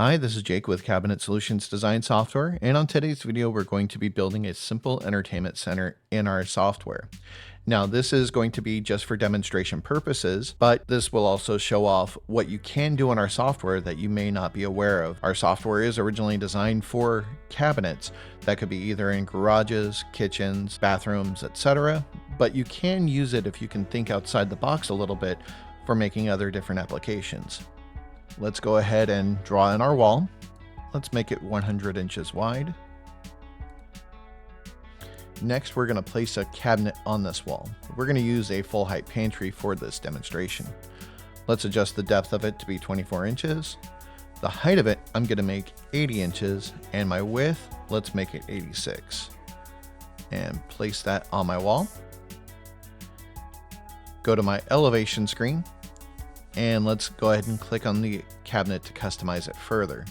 Hi, this is Jake with Cabinet Solutions Design Software, and on today's video we're going to be building a simple entertainment center in our software. Now this is going to be just for demonstration purposes, but this will also show off what you can do in our software that you may not be aware of. Our software is originally designed for cabinets that could be either in garages, kitchens, bathrooms, etc., but you can use it if you can think outside the box a little bit for making other different applications. Let's go ahead and draw in our wall. Let's make it 100 inches wide. Next, we're going to place a cabinet on this wall. We're going to use a full height pantry for this demonstration. Let's adjust the depth of it to be 24 inches. The height of it, I'm going to make 80 inches, and my width, let's make it 86. And place that on my wall. Go to my elevation screen. And let's go ahead and click on the cabinet to customize it further.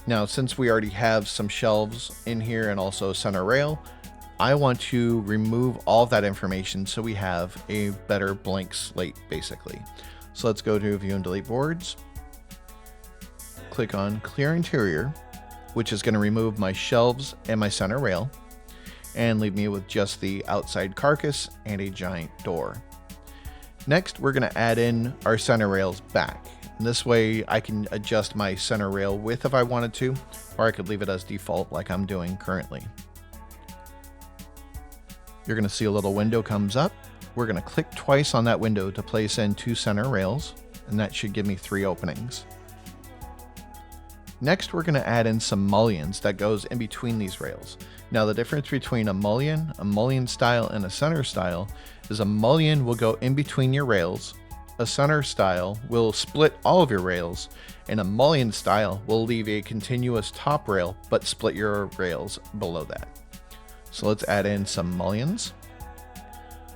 Now, since we already have some shelves in here and also a center rail, I want to remove all of that information so we have a better blank slate, basically. So let's go to View and Delete Boards. Click on Clear Interior, which is going to remove my shelves and my center rail, and leave me with just the outside carcass and a giant door. Next, we're going to add in our center rails back. This way I can adjust my center rail width if I wanted to, or I could leave it as default like I'm doing currently. You're going to see a little window comes up. We're going to click twice on that window to place in 2 center rails, and that should give me 3 openings. Next, we're going to add in some mullions that goes in between these rails. Now, the difference between a mullion style, and a center style is a mullion will go in between your rails, a center style will split all of your rails, and a mullion style will leave a continuous top rail but split your rails below that. So let's add in some mullions.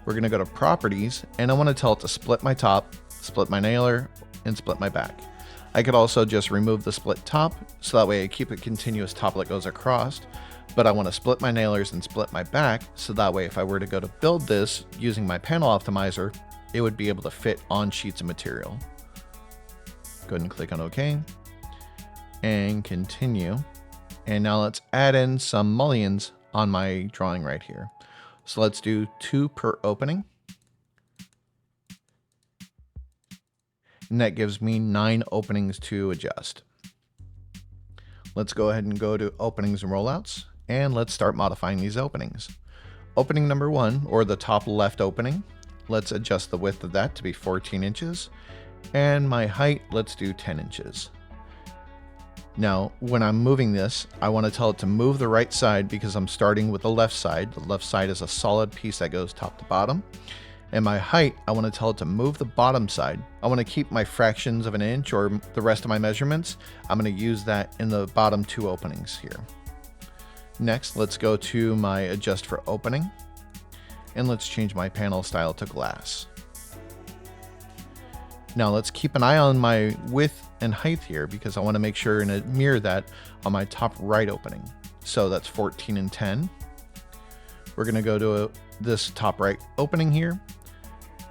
We're going to go to Properties, and I want to tell it to split my top, split my nailer, and split my back. I could also just remove the split top, so that way I keep a continuous top that goes across, but I want to split my nailers and split my back, so that way if I were to go to build this using my panel optimizer, it would be able to fit on sheets of material. Go ahead and click on OK, and continue. And now let's add in some mullions on my drawing right here. So let's do 2 per opening. And that gives me 9 openings to adjust. Let's go ahead and go to Openings and Rollouts, and let's start modifying these openings. Opening number 1, or the top left opening, let's adjust the width of that to be 14 inches, and my height, let's do 10 inches. Now, when I'm moving this, I want to tell it to move the right side because I'm starting with the left side. The left side is a solid piece that goes top to bottom. And my height, I want to tell it to move the bottom side. I want to keep my fractions of an inch or the rest of my measurements. I'm going to use that in the bottom 2 openings here. Next, let's go to my Adjust for Opening. And let's change my panel style to glass. Now let's keep an eye on my width and height here because I want to make sure and mirror that on my top right opening. So that's 14 and 10. We're going to go to this top right opening here.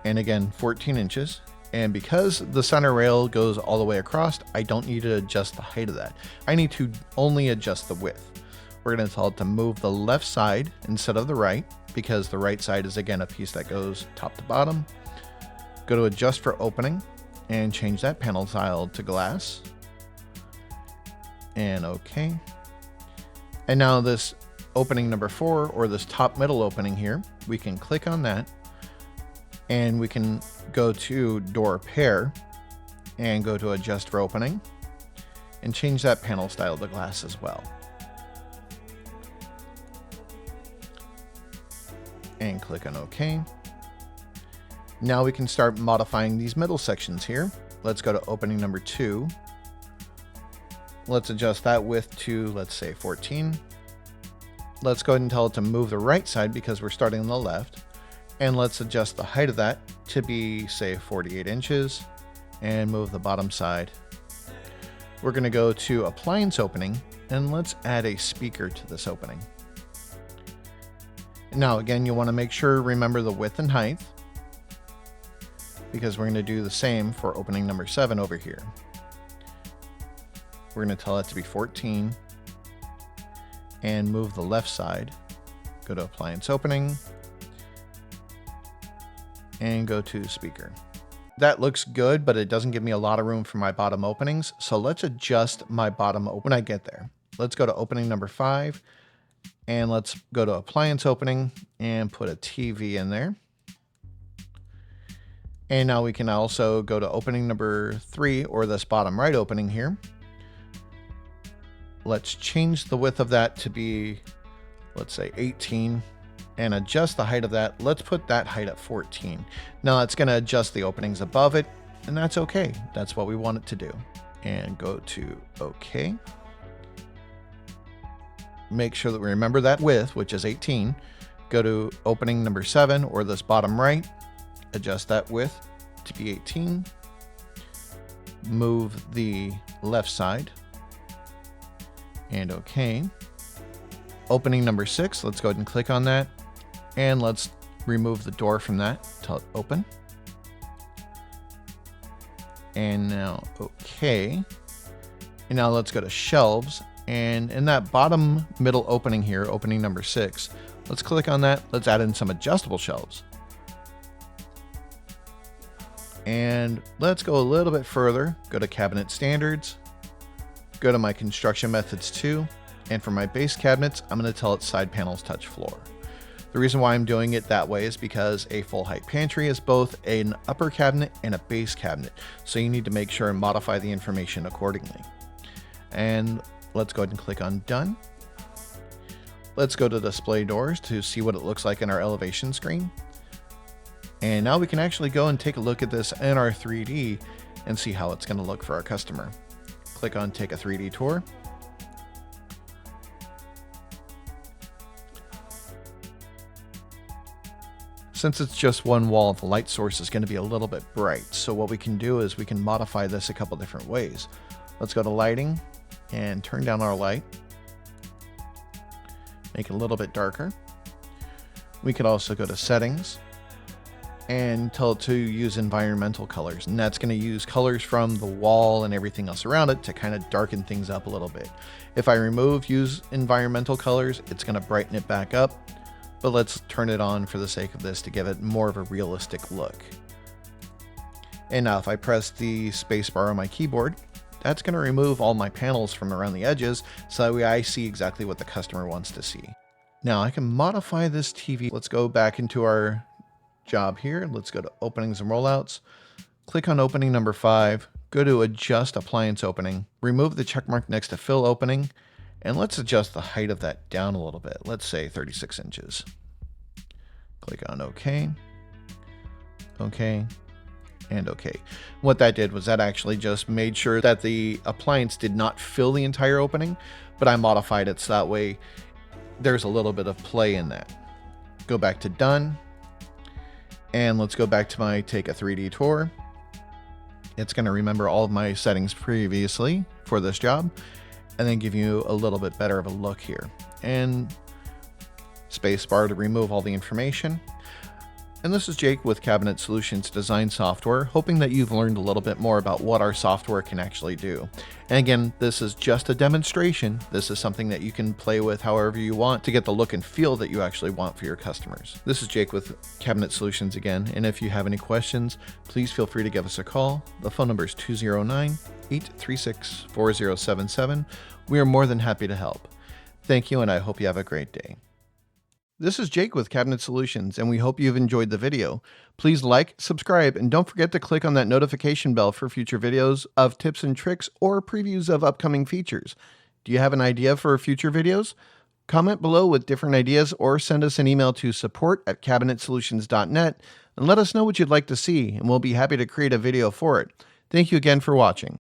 And again, 14 inches. And because the center rail goes all the way across, I don't need to adjust the height of that. I need to only adjust the width. We're going to tell it to move the left side instead of the right, because the right side is again a piece that goes top to bottom. Go to Adjust for Opening and change that panel style to glass. And OK. And now this opening number 4, or this top middle opening here, we can click on that. And we can go to Door Pair and go to Adjust for Opening and change that panel style to glass as well. And click on OK. Now we can start modifying these middle sections here. Let's go to opening number 2. Let's adjust that width to, let's say, 14. Let's go ahead and tell it to move the right side because we're starting on the left. And let's adjust the height of that to be, say, 48 inches and move the bottom side. We're going to go to Appliance Opening and let's add a speaker to this opening. Now, again, you want to make sure, remember the width and height, because we're going to do the same for opening number 7 over here. We're going to tell that to be 14 and move the left side. Go to appliance opening and go to speaker. That looks good, but it doesn't give me a lot of room for my bottom openings. So let's adjust my bottom when I get there. Let's go to opening number 5 and let's go to appliance opening and put a TV in there. And now we can also go to opening number 3, or this bottom right opening here. Let's change the width of that to be, let's say 18, and adjust the height of that. Let's put that height at 14. Now it's going to adjust the openings above it, and that's okay. That's what we want it to do. And go to OK. Make sure that we remember that width, which is 18. Go to opening number 7, or this bottom right. Adjust that width to be 18. Move the left side. And OK. Opening number 6, let's go ahead and click on that. And let's remove the door from that. Tell it open. And now OK. And now let's go to shelves. And in that bottom middle opening here, opening number 6, let's click on that. Let's add in some adjustable shelves. And let's go a little bit further. Go to cabinet standards. Go to my construction methods 2. And for my base cabinets, I'm going to tell it side panels touch floor. The reason why I'm doing it that way is because a full height pantry is both an upper cabinet and a base cabinet. So you need to make sure and modify the information accordingly. And let's go ahead and click on done. Let's go to display doors to see what it looks like in our elevation screen. And now we can actually go and take a look at this in our 3D and see how it's going to look for our customer. Click on take a 3D tour. Since it's just one wall, the light source is going to be a little bit bright. So what we can do is we can modify this a couple different ways. Let's go to lighting and turn down our light. Make it a little bit darker. We could also go to settings and tell it to use environmental colors. And that's going to use colors from the wall and everything else around it to kind of darken things up a little bit. If I use environmental colors, it's going to brighten it back up. But let's turn it on for the sake of this to give it more of a realistic look. And now if I press the space bar on my keyboard, that's going to remove all my panels from around the edges, so that way I see exactly what the customer wants to see. Now I can modify this TV. Let's go back into our job here. Let's go to openings and rollouts. Click on opening number 5. Go to adjust appliance opening. Remove the check mark next to fill opening. And let's adjust the height of that down a little bit. Let's say 36 inches. Click on OK. OK. And OK. What that did was that actually just made sure that the appliance did not fill the entire opening, but I modified it so that way there's a little bit of play in that. Go back to done. And let's go back to my take a 3D tour. It's going to remember all of my settings previously for this job, and then give you a little bit better of a look here. And spacebar to remove all the information. And this is Jake with Cabinet Solutions Design Software, hoping that you've learned a little bit more about what our software can actually do. And again, this is just a demonstration. This is something that you can play with however you want to get the look and feel that you actually want for your customers. This is Jake with Cabinet Solutions again, and if you have any questions, please feel free to give us a call. The phone number is 209-836-4077. We are more than happy to help. Thank you, and I hope you have a great day. This is Jake with Cabinet Solutions, and we hope you've enjoyed the video. Please like, subscribe, and don't forget to click on that notification bell for future videos of tips and tricks or previews of upcoming features. Do you have an idea for future videos? Comment below with different ideas or send us an email to support@cabinetsolutions.net and let us know what you'd like to see, and we'll be happy to create a video for it. Thank you again for watching.